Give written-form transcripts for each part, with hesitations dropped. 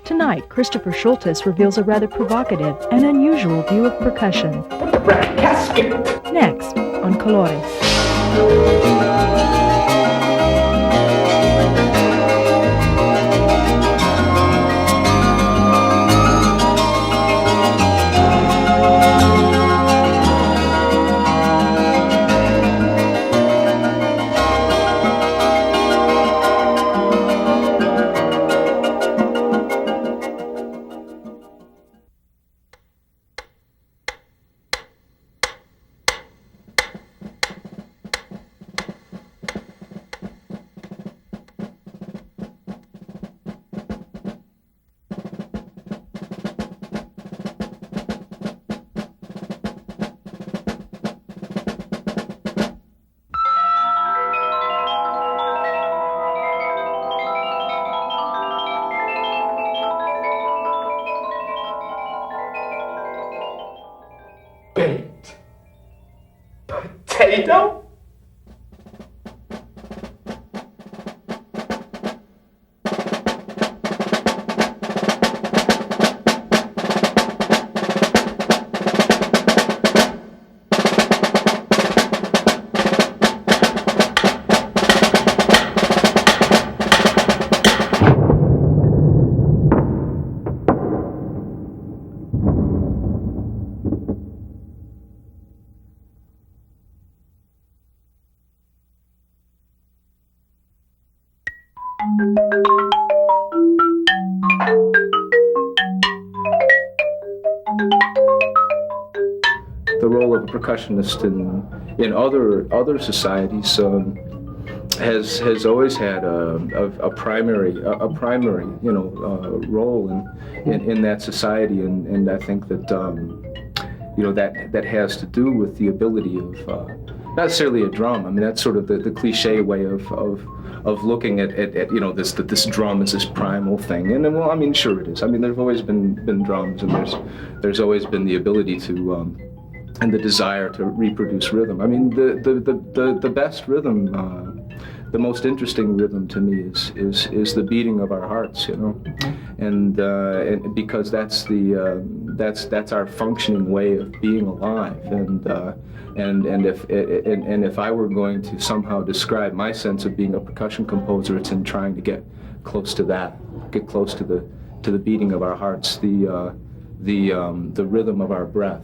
Tonight, Christopher Shultis reveals a rather provocative and unusual view of percussion. The rat casket! Next, on Colores. Baked potato? The role of a percussionist in other societies has always had a primary role in that society, and I think that that has to do with the ability of not necessarily a drum. I mean, that's sort of the cliche way of looking at this drum as this primal thing. And well, I mean, sure it is. I mean, there's always been drums, and there's always been the ability to and the desire to reproduce rhythm. I mean, the best rhythm, the most interesting rhythm to me is the beating of our hearts, and because that's our functioning way of being alive, and if I were going to somehow describe my sense of being a percussion composer, it's in trying to get close to that, get close to the beating of our hearts, the rhythm of our breath,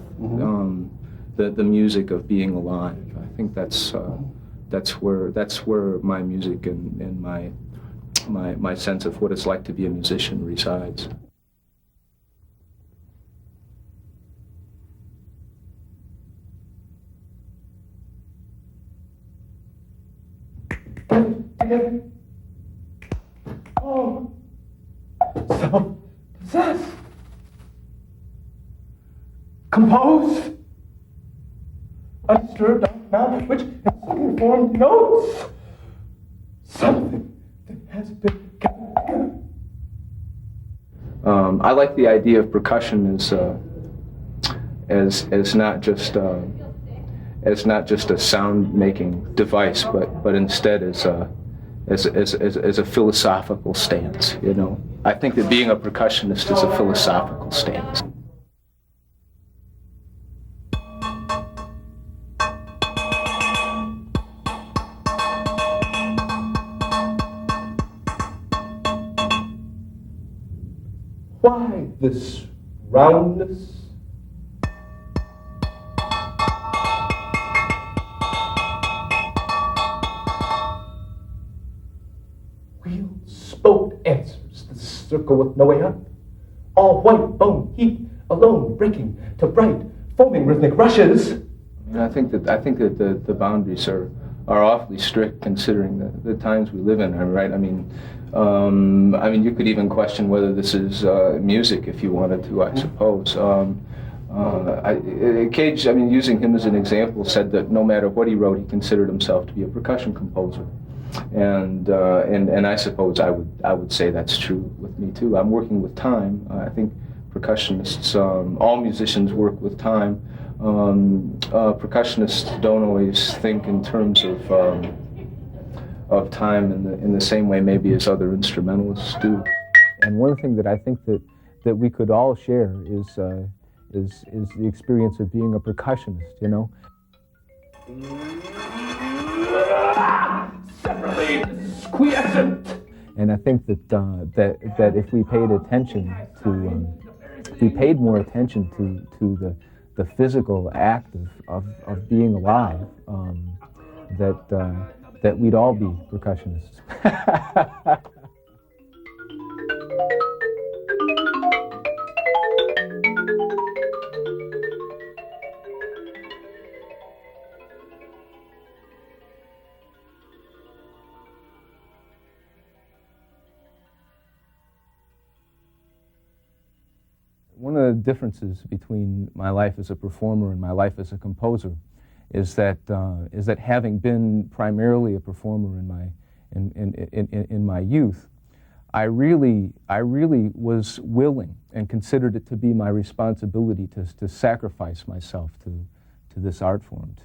the music of being alive. I think that's where my music and my sense of what it's like to be a musician resides. Oh, so possessed. Composed. Undisturbed mouth, which in singing form denotes something that has been gathered. I like the idea of percussion as not just a sound-making device, but instead as a philosophical stance. I think that being a percussionist is a philosophical stance. Why this roundness? Wheel spoke answers the circle with no way up. All white bone heat alone breaking to bright foaming rhythmic rushes. And I think that the boundaries are awfully strict considering the times we live in, right? I mean, you could even question whether this is music if you wanted to, I suppose. Cage, using him as an example, said that no matter what he wrote, he considered himself to be a percussion composer, and I suppose I would say that's true with me too. I'm working with time. I think percussionists, all musicians work with time. Percussionists don't always think in terms of time in the same way maybe as other instrumentalists do. And one thing that I think that we could all share is the experience of being a percussionist, you know? Separately quiescent. And I think that if we paid attention to, if we paid more attention to the physical act of being alive, that we'd all be percussionists. One of the differences between my life as a performer and my life as a composer is that having been primarily a performer in my youth, I really was willing and considered it to be my responsibility to sacrifice myself to this art form,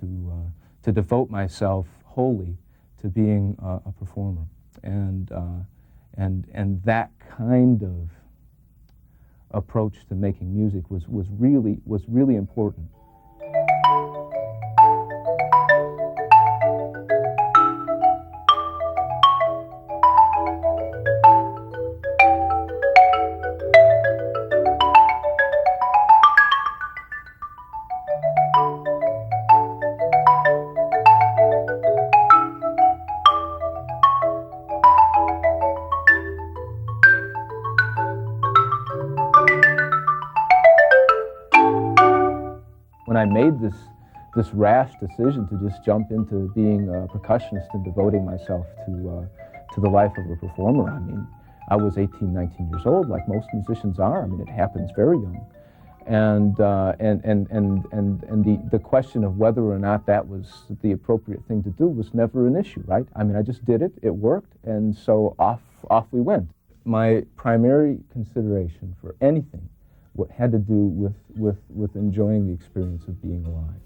to devote myself wholly to being a performer, and that kind of approach to making music was really important. When I made this rash decision to just jump into being a percussionist and devoting myself to the life of a performer, I mean, I was 18, 19 years old, like most musicians are. I mean, it happens very young, and the question of whether or not that was the appropriate thing to do was never an issue, right? I mean, I just did it. It worked, and so off we went. My primary consideration for anything what had to do with enjoying the experience of being alive.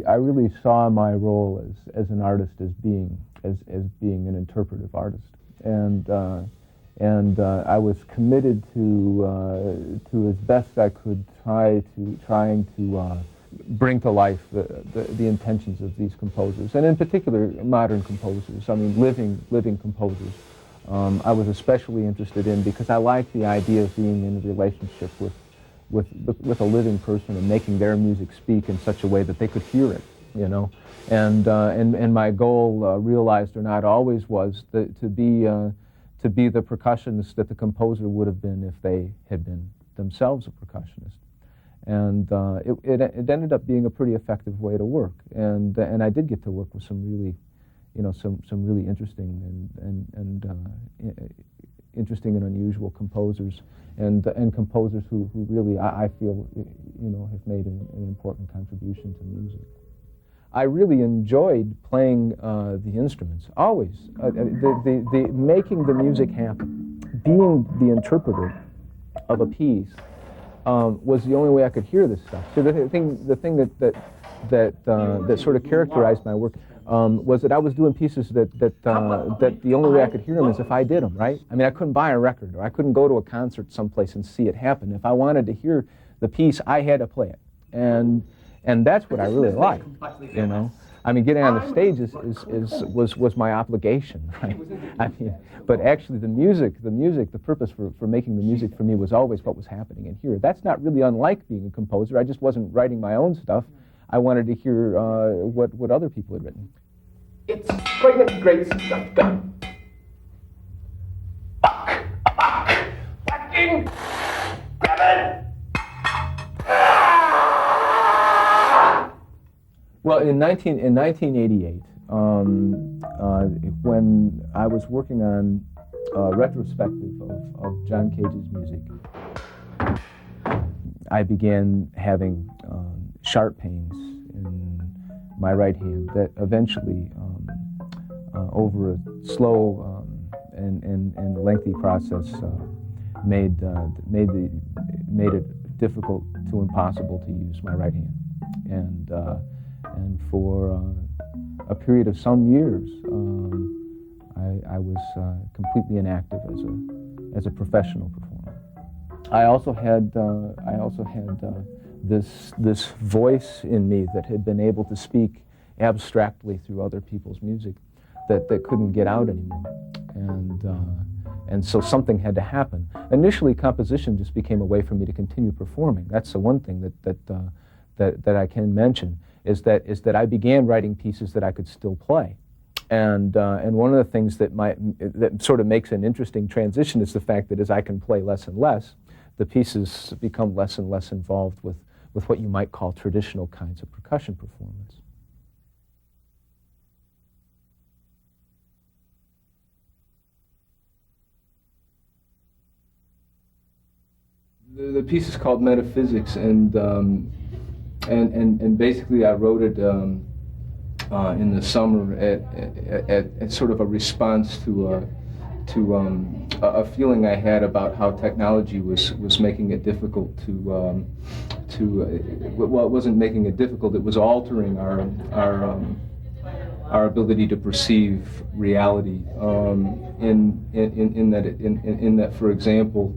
I really saw my role as an artist as being an interpretive artist, and I was committed to as best I could trying to bring to life the intentions of these composers, and in particular modern composers. I mean, living composers. I was especially interested in because I like the idea of being in a relationship with a living person and making their music speak in such a way that they could hear it, you know. And my goal, realized or not, always was to be the percussionist that the composer would have been if they had been themselves a percussionist. And it ended up being a pretty effective way to work. And I did get to work with some really, you know, some really interesting and interesting and unusual composers, and composers who really, I feel, you know, have made an important contribution to music. I really enjoyed playing the instruments, always. The making the music happen, being the interpreter of a piece was the only way I could hear this stuff. So the thing that sort of characterized my work was that I was doing pieces that the only way I could hear them is if I did them, right? I mean, I couldn't buy a record, or I couldn't go to a concert someplace and see it happen. If I wanted to hear the piece, I had to play it, and that's what I really liked, you know. I mean, getting on the stage was my obligation, right? I mean, but actually the music, the purpose for making the music for me was always what was happening in here. That's not really unlike being a composer. I just wasn't writing my own stuff. I wanted to hear what other people had written. It's great stuff done. Whacking, grabbing. Well, in 1988, when I was working on a retrospective of John Cage's music, I began having sharp pains in my right hand that eventually, over a slow and lengthy process, made it difficult to impossible to use my right hand, and for a period of some years, I was completely inactive as a professional performer. I also had this voice in me that had been able to speak abstractly through other people's music that couldn't get out anymore, and so something had to happen. Initially, composition just became a way for me to continue performing. That's the one thing that I can mention is that I began writing pieces that I could still play. And one of the things that sort of makes an interesting transition is the fact that as I can play less and less, the pieces become less and less involved with what you might call traditional kinds of percussion performance. The piece is called Metaphysics, and basically I wrote it in the summer at sort of a response to a feeling I had about how technology was making it difficult well, it wasn't making it difficult, it was altering our ability to perceive reality, in that, for example,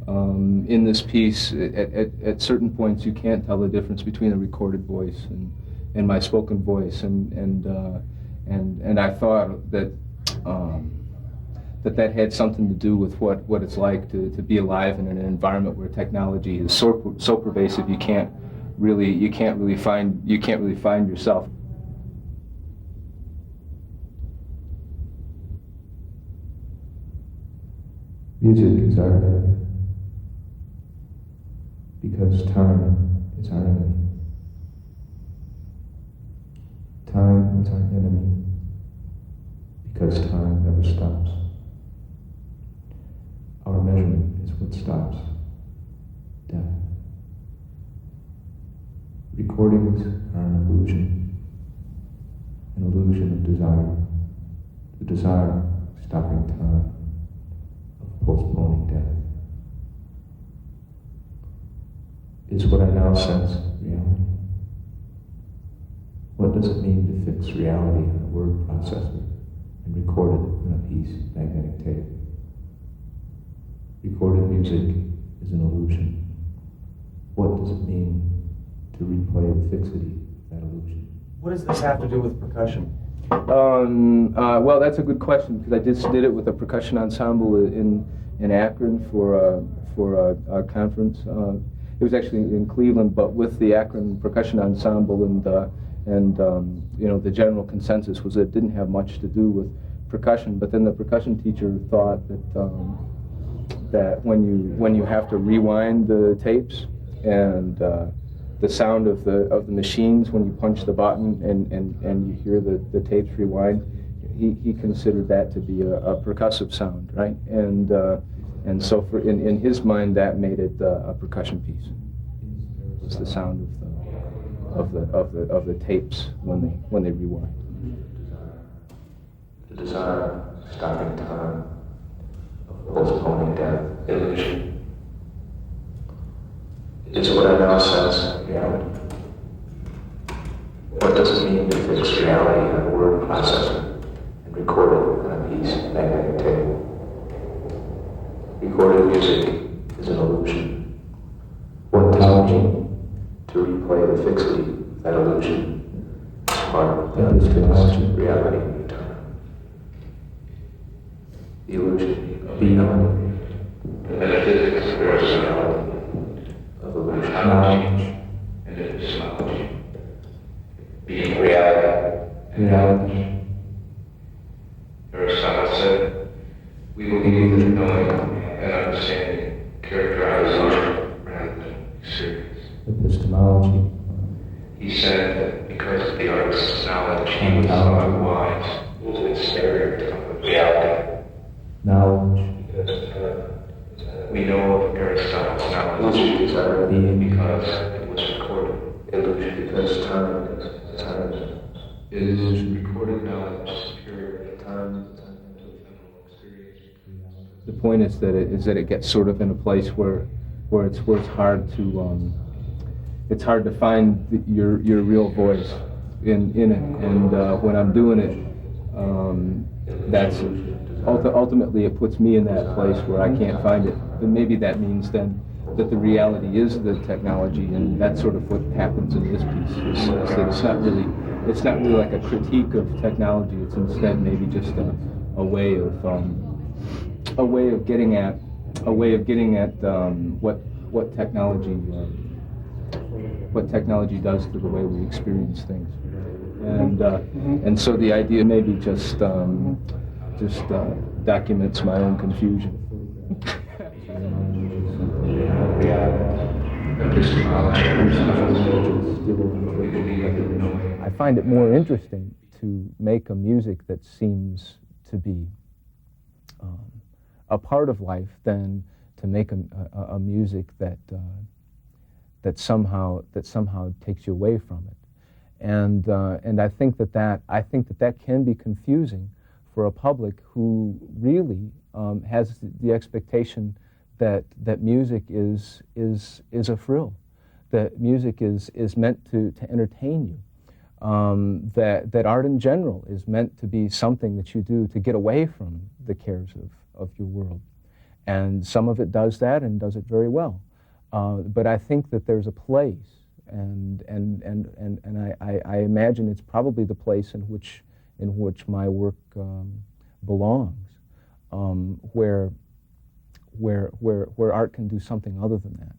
in this piece, at certain points you can't tell the difference between a recorded voice and my spoken voice, and I thought that that had something to do with what it's like to be alive in an environment where technology is so pervasive you can't really find yourself. Music is our enemy, because time is our enemy. Time is our enemy, because time never stops. Our measurement is what stops death. Recordings are an illusion of desire, the desire of stopping time, of postponing death. Is what I now sense reality? What does it mean to fix reality in a word processor and record it in a piece of magnetic tape? Recorded music is an illusion. What does it mean to replay the fixity of that illusion? What does this have to do with percussion? Well, that's a good question, because I just did it with a percussion ensemble in Akron for a conference. It was actually in Cleveland, but with the Akron Percussion Ensemble, and the general consensus was that it didn't have much to do with percussion. But then the percussion teacher thought that when you have to rewind the tapes and the sound of the machines when you punch the button and you hear the tapes rewind, he considered that to be a percussive sound, right? And so in his mind, that made it a percussion piece. It was the sound of the tapes when they rewind. The desire of stopping time, of postponing death, illusion. It's what I now sense reality. What does it mean to fix reality in a word processor and record it on a piece of magnetic tape? Recorded music is an illusion. What does it mean to replay the fixity of that illusion as part of the unfixed reality of time? The illusion of reality, the metaphysics of personality, of illusion, knowledge, and epistemology. Being reality. Aristotle said, we believe that knowing and understanding characterize illusion rather than experience. Epistemology. He said that because of the artist's knowledge, he was thought wise. it's not illusion because I already being because it was recorded. Illusion because time is recorded now. It's pure time to ephemeral experience. The point is that it gets sort of in a place where it's hard to find your real voice in it, and when I'm doing it, that's ultimately it puts me in that place where I can't find it. And maybe that means then that the reality is the technology, and that's sort of what happens in this piece. Is that it's not really like a critique of technology. It's instead maybe just a way of getting at what technology does to the way we experience things, and so the idea maybe just documents my own confusion. I find it more interesting to make a music that seems to be a part of life than to make a music that somehow takes you away from it, and I think that can be confusing for a public who really has the expectation that music is a frill, that music is meant to entertain you, that art in general is meant to be something that you do to get away from the cares of your world. And some of it does that and does it very well. But I think that there's a place, and I imagine it's probably the place in which my work belongs, where art can do something other than that.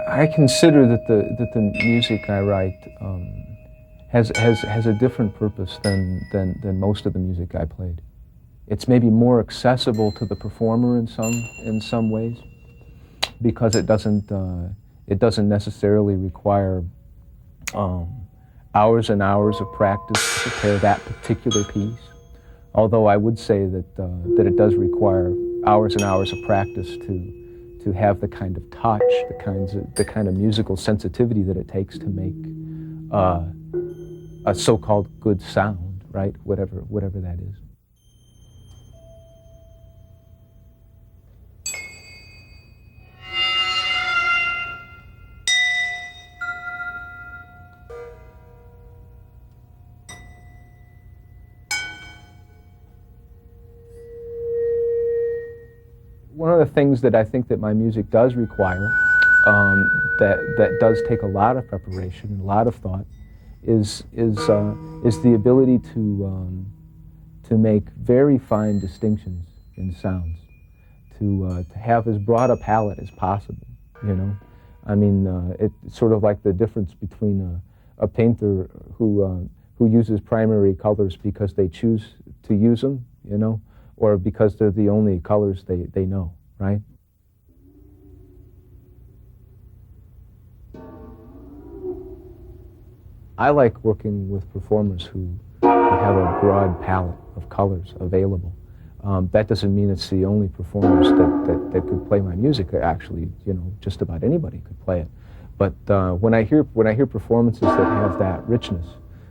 I consider that the music I write has a different purpose than most of the music I played. It's maybe more accessible to the performer in some ways, because it doesn't necessarily require hours and hours of practice to prepare that particular piece. Although I would say that it does require hours and hours of practice to have the kind of touch, the kind of musical sensitivity that it takes to make a so-called good sound, right? Whatever that is. One of the things that I think that my music does require, that does take a lot of preparation and a lot of thought, is the ability to make very fine distinctions in sounds, to have as broad a palette as possible. You know, I mean, it's sort of like the difference between a painter who uses primary colors because they choose to use them, you know, or because they're the only colors they know, right? I like working with performers who have a broad palette of colors available. That doesn't mean it's the only performers that could play my music. Actually, you know, just about anybody could play it. But when I hear performances that have that richness,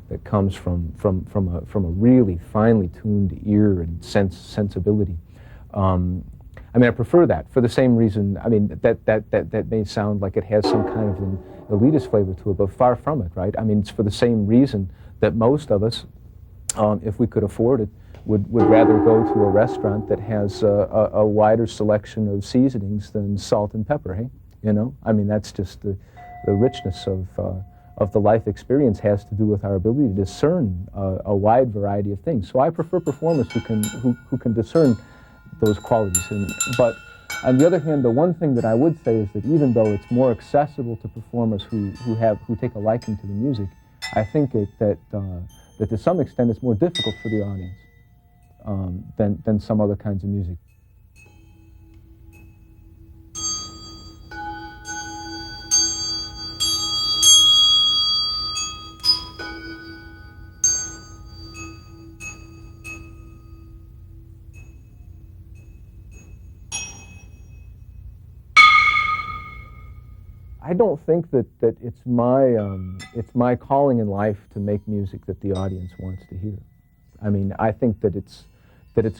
that comes from a really finely tuned ear and sensibility. I mean, I prefer that for the same reason. I mean, that may sound like it has some kind of an elitist flavor to it, but far from it, right? I mean, it's for the same reason that most of us, if we could afford it, would rather go to a restaurant that has a wider selection of seasonings than salt and pepper, hey? You know, I mean, that's just the richness of the life experience has to do with our ability to discern a wide variety of things. So I prefer performers who can discern those qualities. But on the other hand, the one thing that I would say is that even though it's more accessible to performers who take a liking to the music, I think that to some extent it's more difficult for the audience than some other kinds of music. I don't think that it's my calling in life to make music that the audience wants to hear. I mean, I think that it's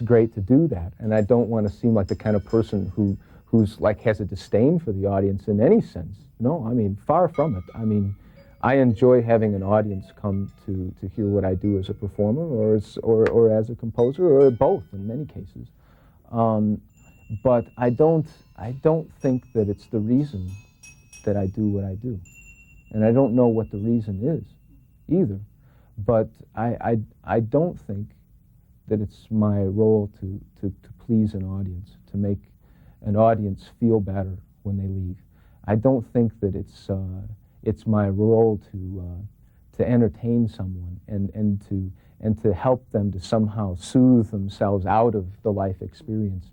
great to do that, and I don't want to seem like the kind of person who's like has a disdain for the audience in any sense. No, I mean, far from it. I mean, I enjoy having an audience come to hear what I do as a performer, or as a composer, or both in many cases. But I don't think that it's the reason that I do what I do, and I don't know what the reason is either. But I don't think that it's my role to please an audience, to make an audience feel better when they leave. I don't think that it's my role to entertain someone and to help them to somehow soothe themselves out of the life experience.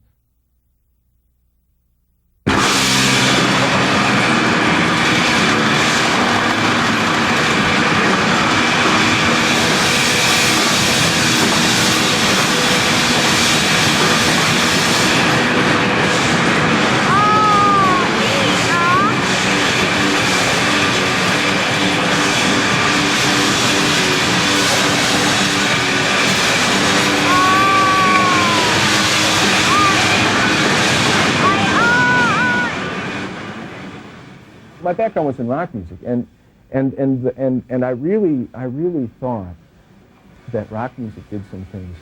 My background was in rock music, and I really thought that rock music did some things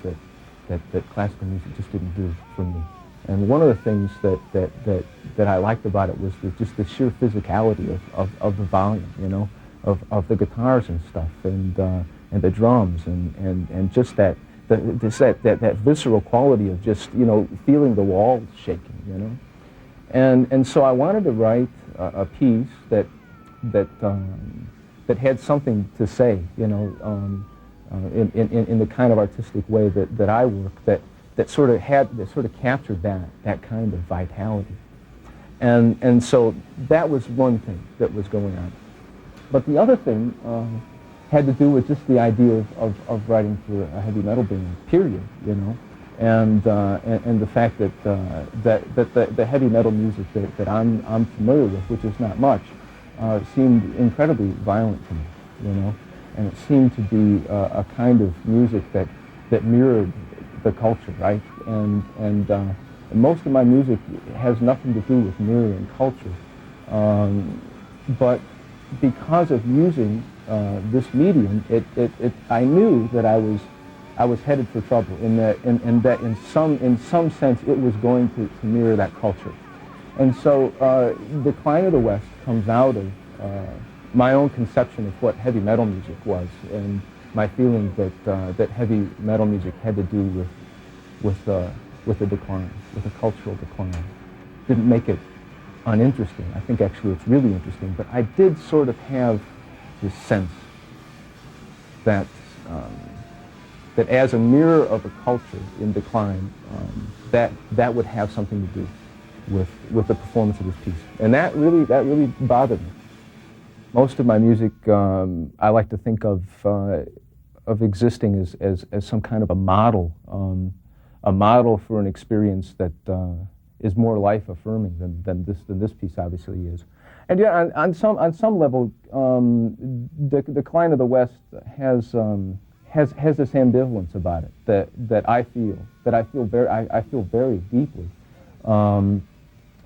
that classical music just didn't do for me. And one of the things that I liked about it was just the sheer physicality of the volume, you know, of the guitars and stuff, and the drums, and just that visceral quality of just, you know, feeling the walls shaking, you know. And so I wanted to write a piece that had something to say, you know, in the kind of artistic way that I work, that sort of captured that kind of vitality. And so that was one thing that was going on. But the other thing had to do with just the idea of writing for a heavy metal band, period, you know. And the fact that the heavy metal music that I'm familiar with, which is not much, seemed incredibly violent to me, you know, and it seemed to be a kind of music that mirrored the culture, right? And most of my music has nothing to do with mirroring culture, but because of using this medium, I knew that I was headed for trouble, in that in some sense it was going to mirror that culture. And so Decline of the West comes out of my own conception of what heavy metal music was, and my feeling that heavy metal music had to do with a decline, with a cultural decline. Didn't make it uninteresting. I think actually it's really interesting, but I did sort of have this sense that that as a mirror of a culture in decline, that would have something to do with the performance of this piece, and that really bothered me. Most of my music, I like to think of existing as some kind of a model for an experience that is more life affirming than this piece obviously is. And yeah, on some level, Decline of the West has this ambivalence about it that I feel very deeply,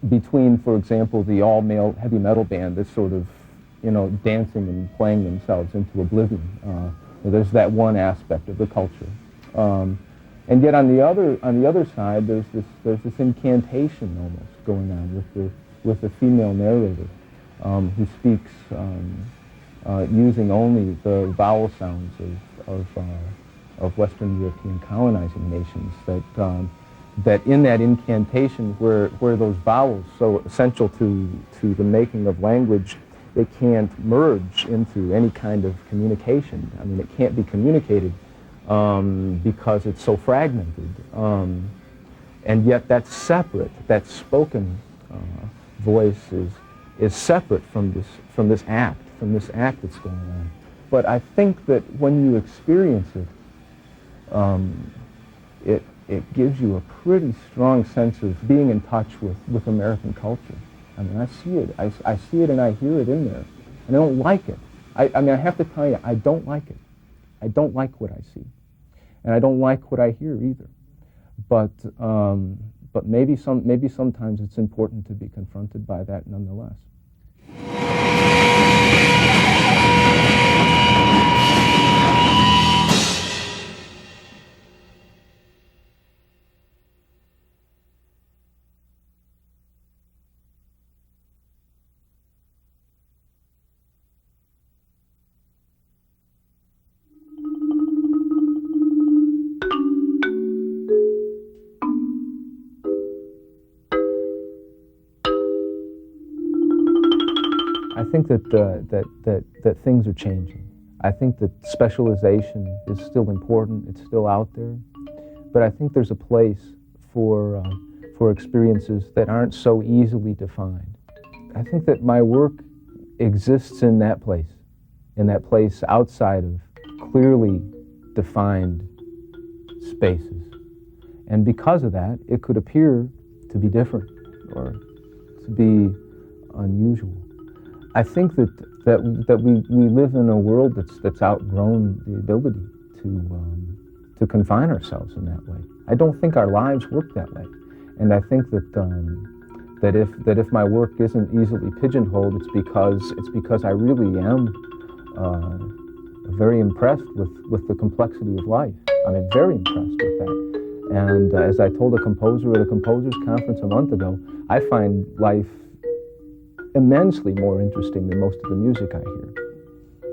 between, for example, the all-male heavy metal band that's sort of, you know, dancing and playing themselves into oblivion. There's that one aspect of the culture, and yet on the other side, there's this incantation almost going on with the female narrator, who speaks using only the vowel sounds of Western European colonizing nations. That in that incantation, where those vowels, so essential to the making of language, they can't merge into any kind of communication. I mean, it can't be communicated because it's so fragmented. And yet that's separate. That spoken voice is separate from this act that's going on. But I think that when you experience it gives you a pretty strong sense of being in touch with American culture. I mean, I see it. I see it and I hear it in there. And I don't like it. I mean, I have to tell you, I don't like it. I don't like what I see. And I don't like what I hear either. But maybe sometimes it's important to be confronted by that nonetheless. I think that things are changing. I think that specialization is still important. It's still out there, but I think there's a place for experiences that aren't so easily defined. I think that my work exists in that place outside of clearly defined spaces, and because of that, it could appear to be different or to be unusual. I think that we live in a world that's outgrown the ability to confine ourselves in that way. I don't think our lives work that way, and I think that if my work isn't easily pigeonholed, it's because I really am very impressed with the complexity of life. I mean, very impressed with that. And as I told a composer at a composers conference a month ago, I find life immensely more interesting than most of the music I hear.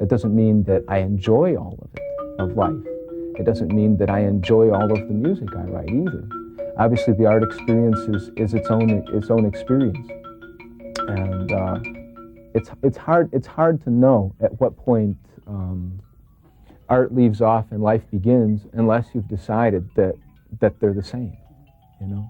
It doesn't mean that I enjoy all of it, of life. It doesn't mean that I enjoy all of the music I write either. Obviously, the art experience is its own experience, and it's hard to know at what point art leaves off and life begins unless you've decided that they're the same, you know.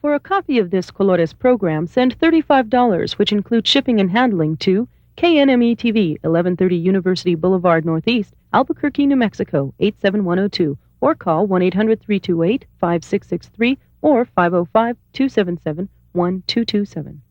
For a copy of this Colores program, send $35, which includes shipping and handling, to KNME-TV, 1130 University Boulevard Northeast, Albuquerque, New Mexico, 87102, or call 1-800-328-5663 or 505-277-1227.